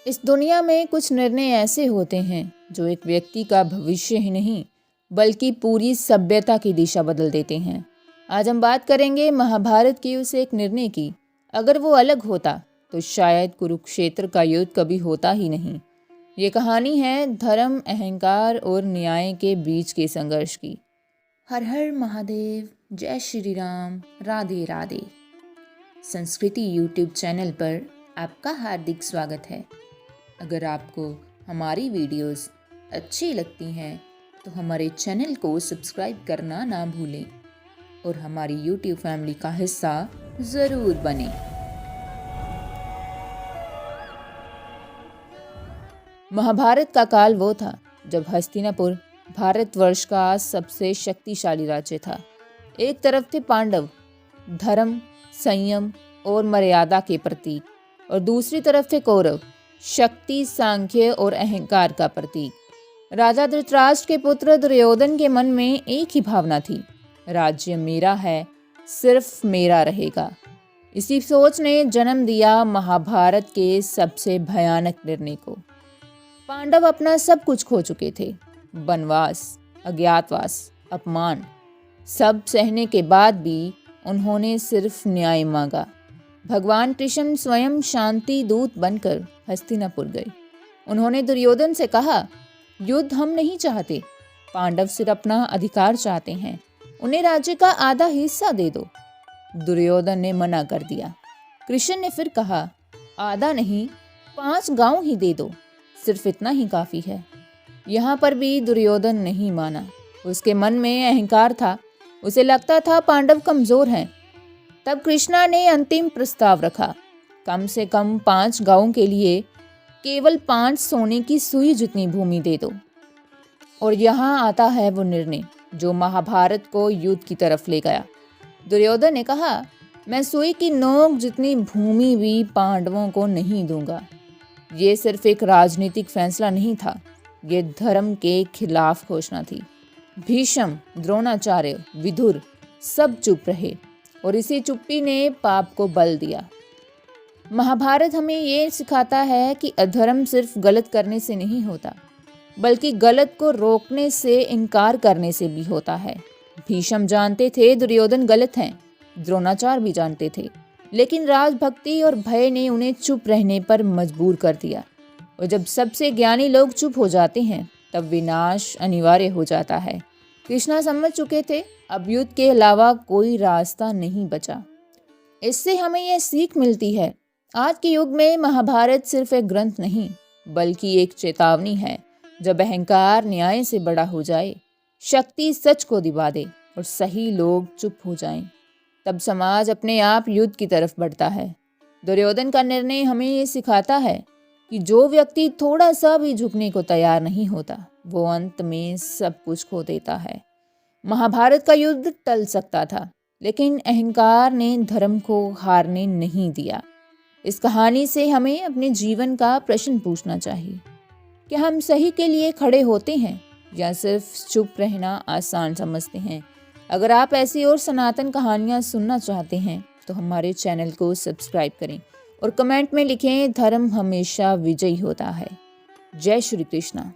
इस दुनिया में कुछ निर्णय ऐसे होते हैं जो एक व्यक्ति का भविष्य ही नहीं बल्कि पूरी सभ्यता की दिशा बदल देते हैं। आज हम बात करेंगे महाभारत के उस एक निर्णय की। अगर वो अलग होता तो शायद कुरुक्षेत्र का युद्ध कभी होता ही नहीं। ये कहानी है धर्म, अहंकार और न्याय के बीच के संघर्ष की। हर हर महादेव, जय श्री राम, राधे राधे। संस्कृति यूट्यूब चैनल पर आपका हार्दिक स्वागत है। अगर आपको हमारी वीडियोस अच्छी लगती हैं तो हमारे चैनल को सब्सक्राइब करना ना भूलें और हमारी यूट्यूब फैमिली का हिस्सा ज़रूर बने। महाभारत का काल वो था जब हस्तिनापुर भारतवर्ष का सबसे शक्तिशाली राज्य था। एक तरफ थे पांडव, धर्म, संयम और मर्यादा के प्रतीक, और दूसरी तरफ थे कौरव, शक्ति, सांख्य और अहंकार का प्रतीक। राजा धृतराष्ट्र के पुत्र दुर्योधन के मन में एक ही भावना थी, राज्य मेरा है, सिर्फ मेरा रहेगा। इसी सोच ने जन्म दिया महाभारत के सबसे भयानक निर्णय को। पांडव अपना सब कुछ खो चुके थे, वनवास, अज्ञातवास, अपमान, सब सहने के बाद भी उन्होंने सिर्फ न्याय मांगा। भगवान कृष्ण स्वयं शांति दूत बनकर हस्तिनापुर गए। उन्होंने दुर्योधन से कहा, युद्ध हम नहीं चाहते, पांडव सिर्फ अपना अधिकार चाहते हैं, उन्हें राज्य का आधा हिस्सा दे दो। दुर्योधन ने मना कर दिया। कृष्ण ने फिर कहा, आधा नहीं, 5 गांव ही दे दो, सिर्फ इतना ही काफी है। यहाँ पर भी दुर्योधन नहीं माना। उसके मन में अहंकार था, उसे लगता था पांडव कमजोर हैं। तब कृष्णा ने अंतिम प्रस्ताव रखा, कम से कम 5 गांवों के लिए केवल 5 सोने की सुई जितनी भूमि दे दो। और यहाँ आता है वो निर्णय जो महाभारत को युद्ध की तरफ ले गया। दुर्योधन ने कहा, मैं सुई की नोक जितनी भूमि भी पांडवों को नहीं दूंगा। ये सिर्फ एक राजनीतिक फैसला नहीं था, ये धर्म के खिलाफ घोषणा थी। भीष्म, द्रोणाचार्य, विदुर सब चुप रहे और इसी चुप्पी ने पाप को बल दिया। महाभारत हमें ये सिखाता है कि अधर्म सिर्फ गलत करने से नहीं होता, बल्कि गलत को रोकने से, इनकार करने से भी होता है। भीष्म जानते थे दुर्योधन गलत हैं, द्रोणाचार्य भी जानते थे, लेकिन राजभक्ति और भय ने उन्हें चुप रहने पर मजबूर कर दिया। और जब सबसे ज्ञानी लोग चुप हो जाते हैं तब विनाश अनिवार्य हो जाता है। कृष्णा समझ चुके थे, अब युद्ध के अलावा कोई रास्ता नहीं बचा। इससे हमें यह सीख मिलती है, आज के युग में महाभारत सिर्फ एक ग्रंथ नहीं बल्कि एक चेतावनी है। जब अहंकार न्याय से बड़ा हो जाए, शक्ति सच को दिवा दे और सही लोग चुप हो जाएं, तब समाज अपने आप युद्ध की तरफ बढ़ता है। दुर्योधन का निर्णय हमें ये सिखाता है कि जो व्यक्ति थोड़ा सा भी झुकने को तैयार नहीं होता, वो अंत में सब कुछ खो देता है। महाभारत का युद्ध टल सकता था, लेकिन अहंकार ने धर्म को हारने नहीं दिया। इस कहानी से हमें अपने जीवन का प्रश्न पूछना चाहिए कि हम सही के लिए खड़े होते हैं या सिर्फ चुप रहना आसान समझते हैं। अगर आप ऐसी और सनातन कहानियाँ सुनना चाहते हैं तो हमारे चैनल को सब्सक्राइब करें और कमेंट में लिखें, धर्म हमेशा विजयी होता है। जय श्री कृष्णा।